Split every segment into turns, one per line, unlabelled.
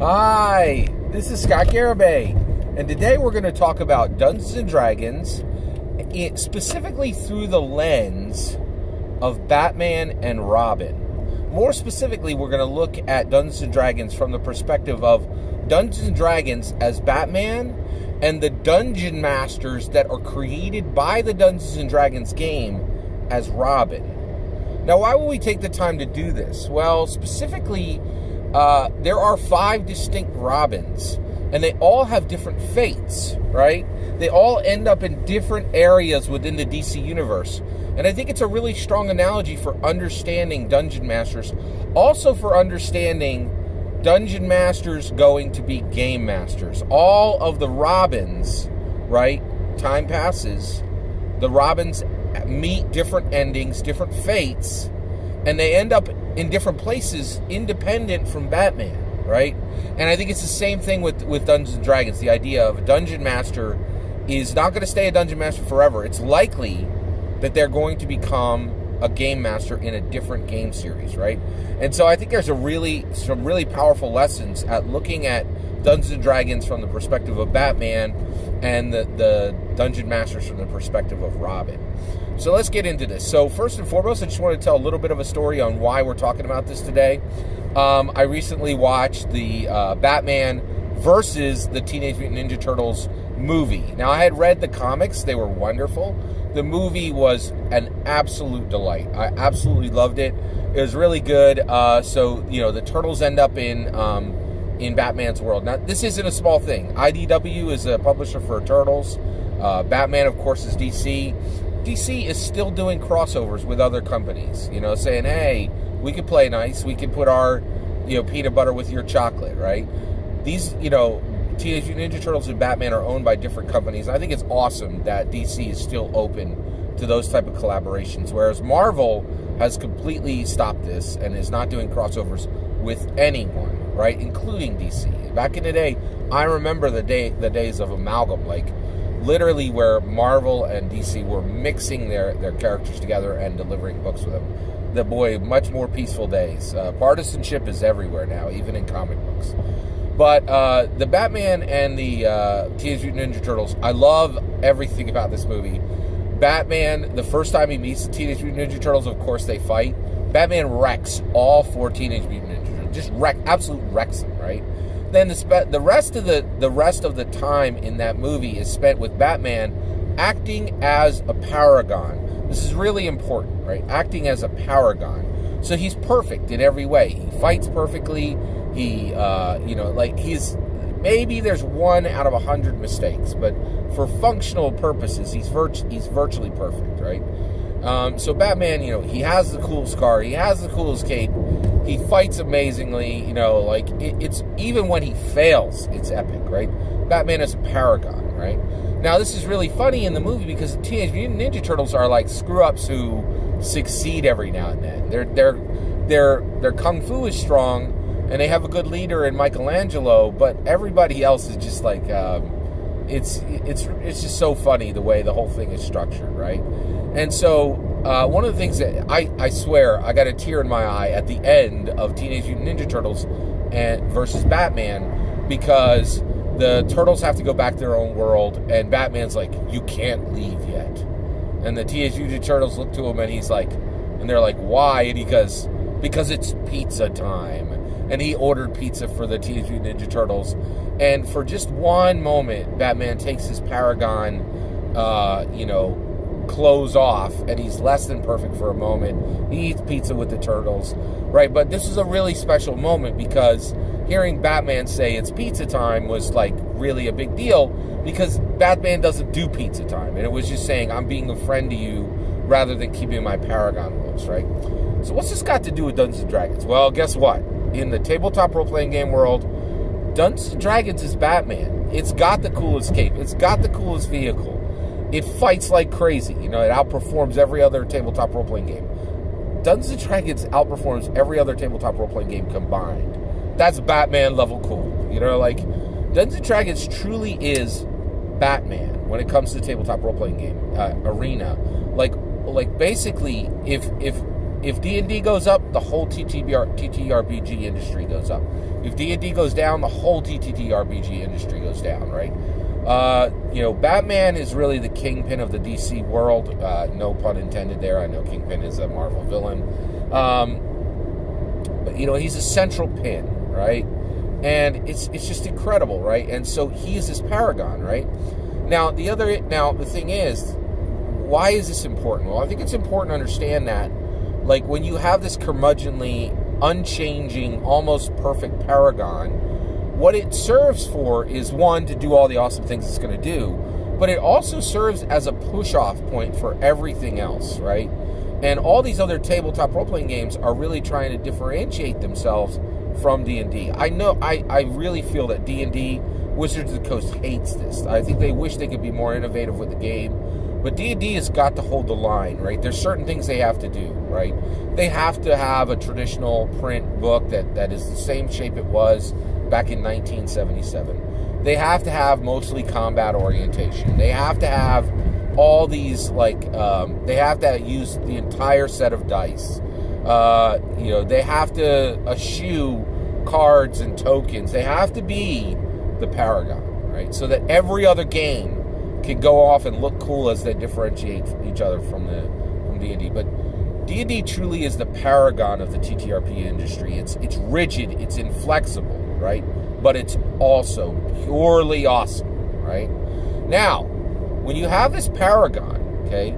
Hi, this is Scott Garibay, and today we're going to talk about Dungeons & Dragons, specifically through the lens of Batman and Robin. More specifically, we're going to look at Dungeons & Dragons from the perspective of Dungeons & Dragons as Batman and the Dungeon Masters that are created by the Dungeons & Dragons game as Robin. Now, why would we take the time to do this? Well, specifically, there are 5 distinct Robins, and they all have different fates, right? They all end up in different areas within the DC universe. And I think it's a really strong analogy for understanding Dungeon Masters, also for understanding Dungeon Masters going to be Game Masters. All of the Robins, right? Time passes. The Robins meet different endings, different fates, and they end up in different places independent from Batman, right? And I think it's the same thing with Dungeons & Dragons. The idea of a Dungeon Master is not going to stay a Dungeon Master forever. It's likely that they're going to become a Game Master in a different game series, right? And so I think there's some really powerful lessons at looking at Dungeons & Dragons from the perspective of Batman and the Dungeon Masters from the perspective of Robin. So let's get into this. So first and foremost, I just want to tell a little bit of a story on why we're talking about this today. I recently watched the Batman versus the Teenage Mutant Ninja Turtles movie. Now, I had read the comics. They were wonderful. The movie was an absolute delight. I absolutely loved it. It was really good. So, the Turtles end up in Batman's world. Now, this isn't a small thing. IDW is a publisher for Turtles. Batman, of course, is DC. DC is still doing crossovers with other companies, saying, hey, we can play nice. We can put our, peanut butter with your chocolate, right? These, Teenage Mutant Ninja Turtles and Batman are owned by different companies. I think it's awesome that DC is still open to those type of collaborations, whereas Marvel has completely stopped this and is not doing crossovers with anyone, right, including DC. Back in the day, I remember the days of Amalgam, like literally where Marvel and DC were mixing their characters together and delivering books with them. Much more peaceful days. Partisanship is everywhere now, even in comic books. But the Batman and the Teenage Mutant Ninja Turtles, I love everything about this movie. Batman, the first time he meets the Teenage Mutant Ninja Turtles, of course they fight. Batman wrecks all 4 Teenage Mutant Ninja Turtles. Just absolutely wrecks them, right? Then the rest of the time in that movie is spent with Batman acting as a paragon. This is really important, right? Acting as a paragon. So he's perfect in every way. He fights perfectly. He, he's maybe there's 1 out of 100 mistakes, but for functional purposes, he's virtually perfect, right? So Batman, he has the coolest car, he has the coolest cape, he fights amazingly, it's even when he fails, it's epic, right? Batman is a paragon, right? Now, this is really funny in the movie because the Teenage Mutant Ninja Turtles are like screw-ups who succeed every now and then. Their kung fu is strong, and they have a good leader in Michelangelo, but everybody else is just like, it's just so funny the way the whole thing is structured, right? And so one of the things that I swear I got a tear in my eye at the end of Teenage Mutant Ninja Turtles versus Batman, because the Turtles have to go back to their own world, and Batman's like, you can't leave yet. And the Teenage Mutant Turtles look to him, and they're like, why? And he goes, because it's pizza time. And he ordered pizza for the Teenage Mutant Ninja Turtles. And for just one moment, Batman takes his paragon, clothes off, and he's less than perfect for a moment. He eats pizza with the Turtles, right? But this is a really special moment because hearing Batman say it's pizza time was like really a big deal, because Batman doesn't do pizza time. And it was just saying, I'm being a friend to you rather than keeping my paragon rules, right? So what's this got to do with Dungeons & Dragons? Well, guess what? In the tabletop role-playing game world, Dungeons & Dragons is Batman. It's got the coolest cape. It's got the coolest vehicle. It fights like crazy. It outperforms every other tabletop role-playing game. Dungeons & Dragons outperforms every other tabletop role-playing game combined. That's Batman level cool. Dungeons & Dragons truly is Batman when it comes to the tabletop role-playing game arena. Basically, if if D&D goes up, the whole TTRPG industry goes up. If D&D goes down, the whole TTRPG industry goes down, right? Batman is really the kingpin of the DC world. No pun intended there. I know Kingpin is a Marvel villain. But, he's a central pin, right? And it's just incredible, right? And so he is this paragon, right? Now, the thing is, why is this important? Well, I think it's important to understand that, like, when you have this curmudgeonly, unchanging, almost perfect paragon, what it serves for is, one, to do all the awesome things it's going to do, but it also serves as a push-off point for everything else, right? And all these other tabletop role-playing games are really trying to differentiate themselves from D&D. I really feel that D&D, Wizards of the Coast, hates this. I think they wish they could be more innovative with the game, but D&D has got to hold the line, right? There's certain things they have to do, right? They have to have a traditional print book that is the same shape it was back in 1977. They have to have mostly combat orientation. They have to have all these, they have to use the entire set of dice. They have to eschew cards and tokens. They have to be the paragon, right? So that every other game can go off and look cool as they differentiate each other from D&D. But D&D truly is the paragon of the TTRP industry. It's rigid, it's inflexible, right? But it's also purely awesome, right? Now, when you have this paragon, okay,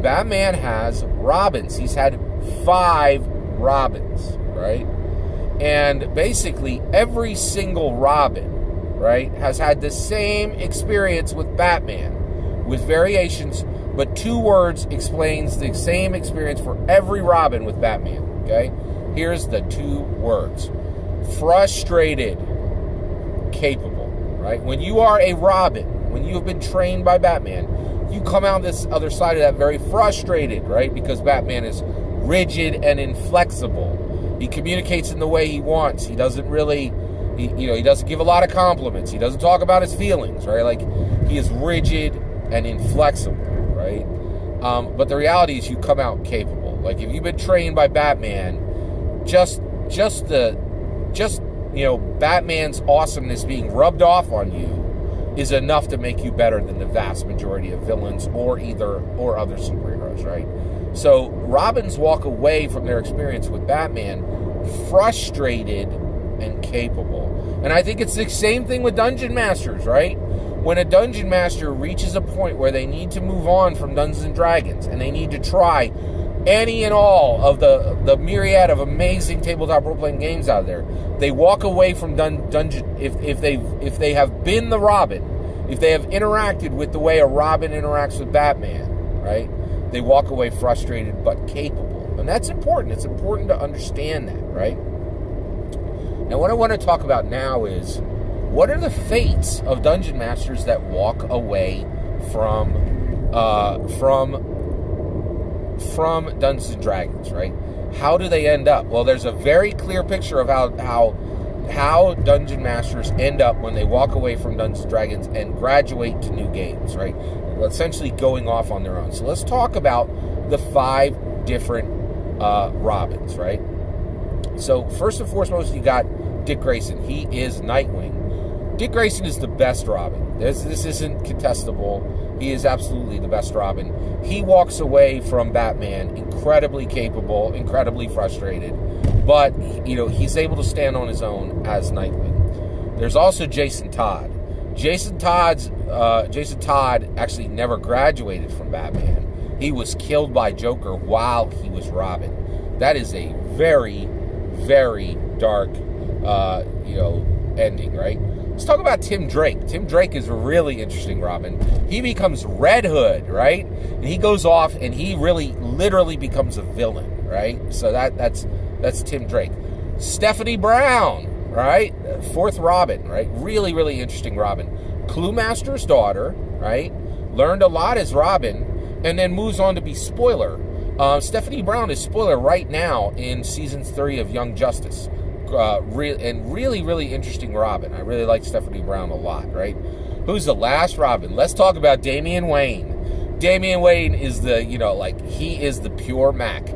Batman has Robins. He's had 5 Robins, right? And basically every single Robin, right, has had the same experience with Batman, with variations, but 2 words explains the same experience for every Robin with Batman, okay? Here's the 2 words. Frustrated, capable, right? When you are a Robin, when you have been trained by Batman, you come out this other side of that very frustrated, right? Because Batman is rigid and inflexible. He communicates in the way he wants. He doesn't really, he doesn't give a lot of compliments. He doesn't talk about his feelings, right? Like, he is rigid and inflexible, right? But the reality is you come out capable. Like, if you've been trained by Batman, Batman's awesomeness being rubbed off on you is enough to make you better than the vast majority of villains or other superheroes, right? So Robins walk away from their experience with Batman frustrated and capable. And I think it's the same thing with Dungeon Masters, right? When a Dungeon Master reaches a point where they need to move on from Dungeons and Dragons and they need to try any and all of the myriad of amazing tabletop role-playing games out there, they walk away from Dungeon if they have been the Robin, if they have interacted with the way a Robin interacts with Batman, right? They walk away frustrated but capable. And that's important. It's important to understand that, right? And what I want to talk about now is, what are the fates of Dungeon Masters that walk away from Dungeons and Dragons, right? How do they end up? Well, there's a very clear picture of how Dungeon Masters end up when they walk away from Dungeons and Dragons and graduate to new games, right? Essentially going off on their own. So let's talk about the 5 different Robins, right? So first and foremost, you got Dick Grayson. He is Nightwing. Dick Grayson is the best Robin. This isn't contestable. He is absolutely the best Robin. He walks away from Batman incredibly capable, incredibly frustrated, but he's able to stand on his own as Nightwing. There's also Jason Todd. Jason Todd actually never graduated from Batman. He was killed by Joker while he was Robin. That is a very, very dark, ending, right? Let's talk about Tim Drake. Tim Drake is a really interesting Robin. He becomes Red Hood, right? And he goes off and he really, literally becomes a villain, right? So that's Tim Drake. Stephanie Brown, right? 4th Robin, right? Really, really interesting Robin. Cluemaster's daughter, right? Learned a lot as Robin, and then moves on to be Spoiler. Stephanie Brown is Spoiler right now in Season 3 of Young Justice. Really, really interesting Robin. I really like Stephanie Brown a lot, right? Who's the last Robin? Let's talk about Damian Wayne. Damian Wayne is he is the pure Mac.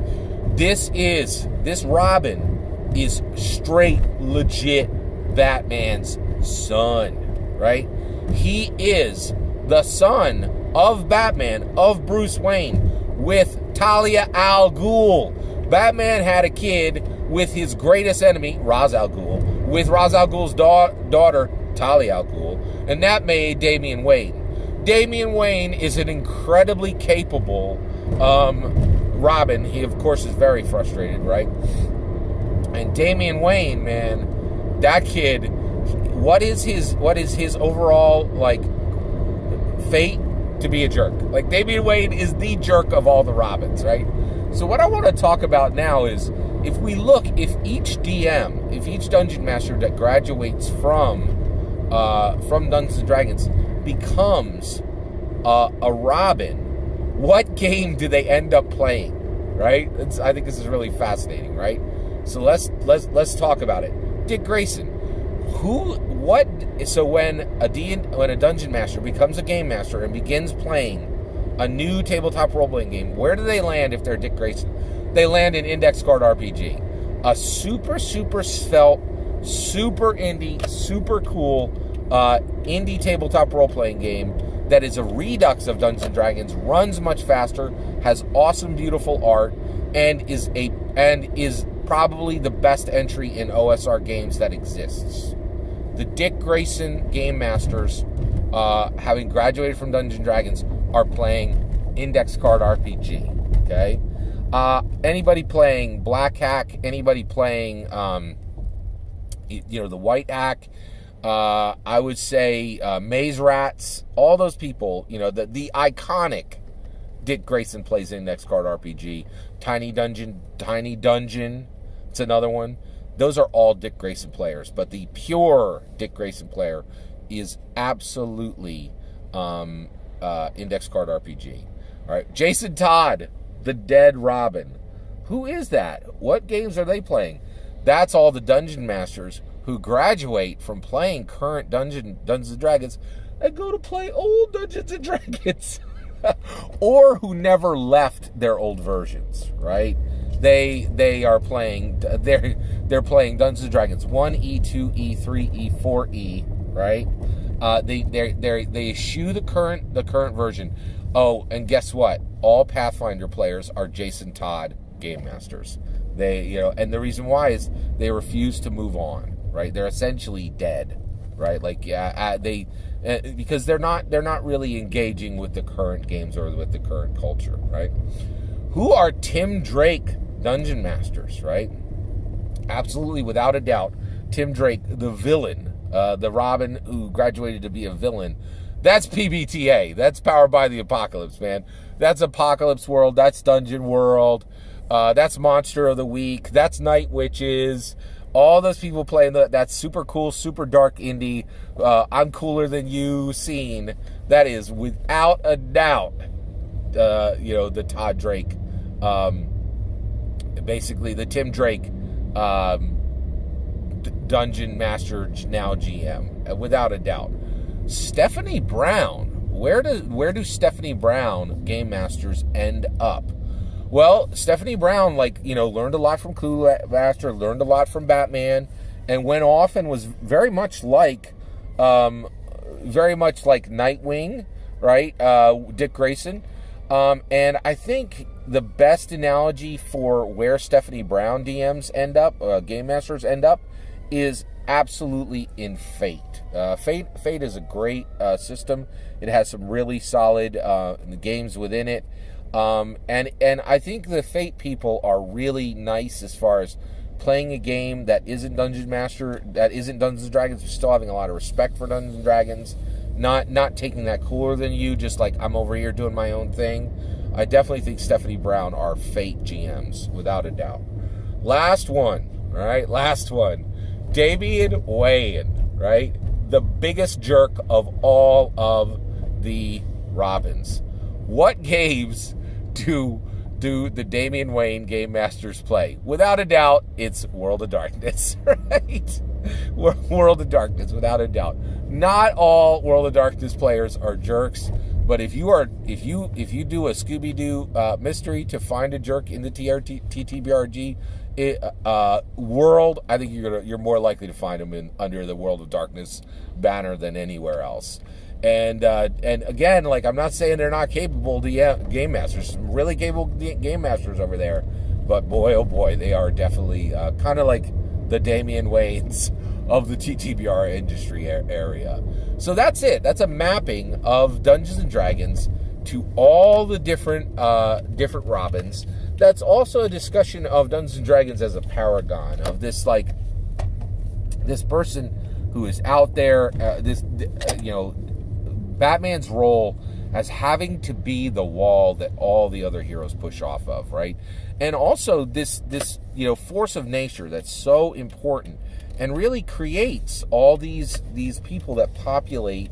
This Robin is straight, legit Batman's son, right? He is the son of Batman, of Bruce Wayne, with Talia al Ghul. Batman had a kid with his greatest enemy, Ra's al Ghul, with Ra's al Ghul's daughter, Talia al Ghul, and that made Damian Wayne. Damian Wayne is an incredibly capable Robin. He, of course, is very frustrated, right? And Damian Wayne, man, that kid, what is his overall, like, fate? To be a jerk. Like, Damian Wayne is the jerk of all the Robins, right? So what I want to talk about now is, if each Dungeon Master that graduates from Dungeons & Dragons becomes a Robin, what game do they end up playing, right? I think this is really fascinating, right? So let's talk about it. Dick Grayson. So when a Dungeon Master becomes a Game Master and begins playing a new tabletop role-playing game, where do they land if they're Dick Grayson? They land in Index Card RPG. A super, super svelte, super indie, super cool indie tabletop role-playing game that is a redux of Dungeons & Dragons, runs much faster, has awesome, beautiful art, and is probably the best entry in OSR games that exists. The Dick Grayson Game Masters, having graduated from Dungeons & Dragons, are playing Index Card RPG, okay? Anybody playing Black Hack, anybody playing, the White Hack, I would say Maze Rats, all those people, the iconic Dick Grayson plays Index Card RPG. Tiny Dungeon, it's another one. Those are all Dick Grayson players, but the pure Dick Grayson player is absolutely Index Card RPG. All right, Jason Todd, the Dead Robin. Who is that? What games are they playing? That's all the Dungeon Masters who graduate from playing current Dungeons & Dragons and go to play old Dungeons & Dragons. Or who never left their old versions, right? They are playing, they're playing Dungeons & Dragons 1E, 2E, 3E, 4E, right? They eschew the current version. Oh, and guess what? All Pathfinder players are Jason Todd Game Masters. And the reason why is they refuse to move on, right? They're essentially dead, right? Like, because they're not really engaging with the current games or with the current culture, right? Who are Tim Drake Dungeon Masters, right? Absolutely, without a doubt, Tim Drake, the villain, the Robin who graduated to be a villain. That's PBTA. That's Powered by the Apocalypse, man. That's Apocalypse World. That's Dungeon World. That's Monster of the Week. That's Night Witches. All those people playing that super cool, super dark indie, I'm cooler than you scene. That is, without a doubt, the Todd Drake, basically the Tim Drake Dungeon Master, now GM, without a doubt. Stephanie Brown. Where do Stephanie Brown Game Masters end up? Well, Stephanie Brown, learned a lot from Clue Master, learned a lot from Batman, and went off and was very much like Nightwing, right? Dick Grayson. And I think the best analogy for where Stephanie Brown DMs end up, Game Masters end up, is absolutely in Fate. Fate is a great system. It has some really solid games within it. And I think the Fate people are really nice as far as playing a game that isn't Dungeon Master, that isn't Dungeons & Dragons, but still having a lot of respect for Dungeons & Dragons, not taking that cooler than you, just like I'm over here doing my own thing. I definitely think Stephanie Brown are Fate GMs, without a doubt. Last one, Damian Wayne, right? The biggest jerk of all of the Robins. What games do the Damian Wayne Game Masters play? Without a doubt, it's World of Darkness, right? World of Darkness, without a doubt. Not all World of Darkness players are jerks. But if you do a Scooby-Doo mystery to find a jerk in the TTBRG world, I think you're more likely to find them under the World of Darkness banner than anywhere else. And again, like, I'm not saying they're not capable game masters. Some really capable game masters over there. But boy, oh boy, they are definitely kind of like the Damian Waynes of the TTBR industry area. So that's it. That's a mapping of Dungeons and Dragons to all the different Robins. That's also a discussion of Dungeons and Dragons as a paragon of this person who is out there. Batman's role as having to be the wall that all the other heroes push off of, right? And also this force of nature that's so important and really creates all these people that populate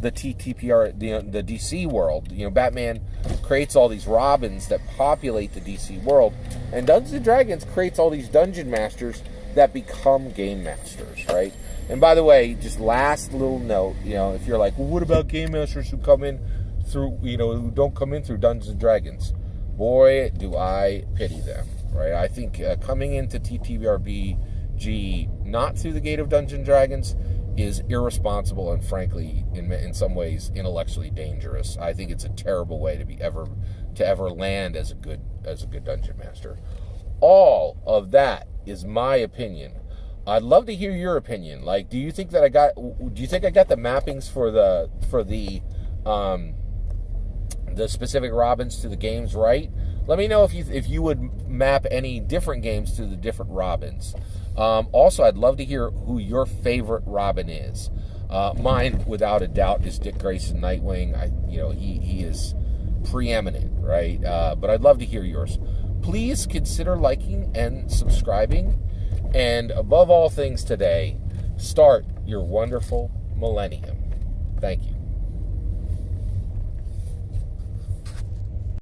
the TTPR, the DC world. Batman creates all these Robins that populate the DC world, and Dungeons and Dragons creates all these dungeon masters that become game masters, right? And by the way, just last little note, if you're like, well, what about game masters who come in through, who don't come in through Dungeons and Dragons? Boy, do I pity them, right? I think coming into TTRPG not through the gate of Dungeons and Dragons is irresponsible and, frankly, in some ways, intellectually dangerous. I think it's a terrible way to ever land as a good dungeon master. All of that is my opinion. I'd love to hear your opinion. Like, do you think I got the mappings for the specific Robins to the games right? Let me know if you would map any different games to the different Robins. Also, I'd love to hear who your favorite Robin is. Mine, without a doubt, is Dick Grayson, Nightwing. He is preeminent, right? But I'd love to hear yours. Please consider liking and subscribing. And above all things today, start your wonderful millennium. Thank you.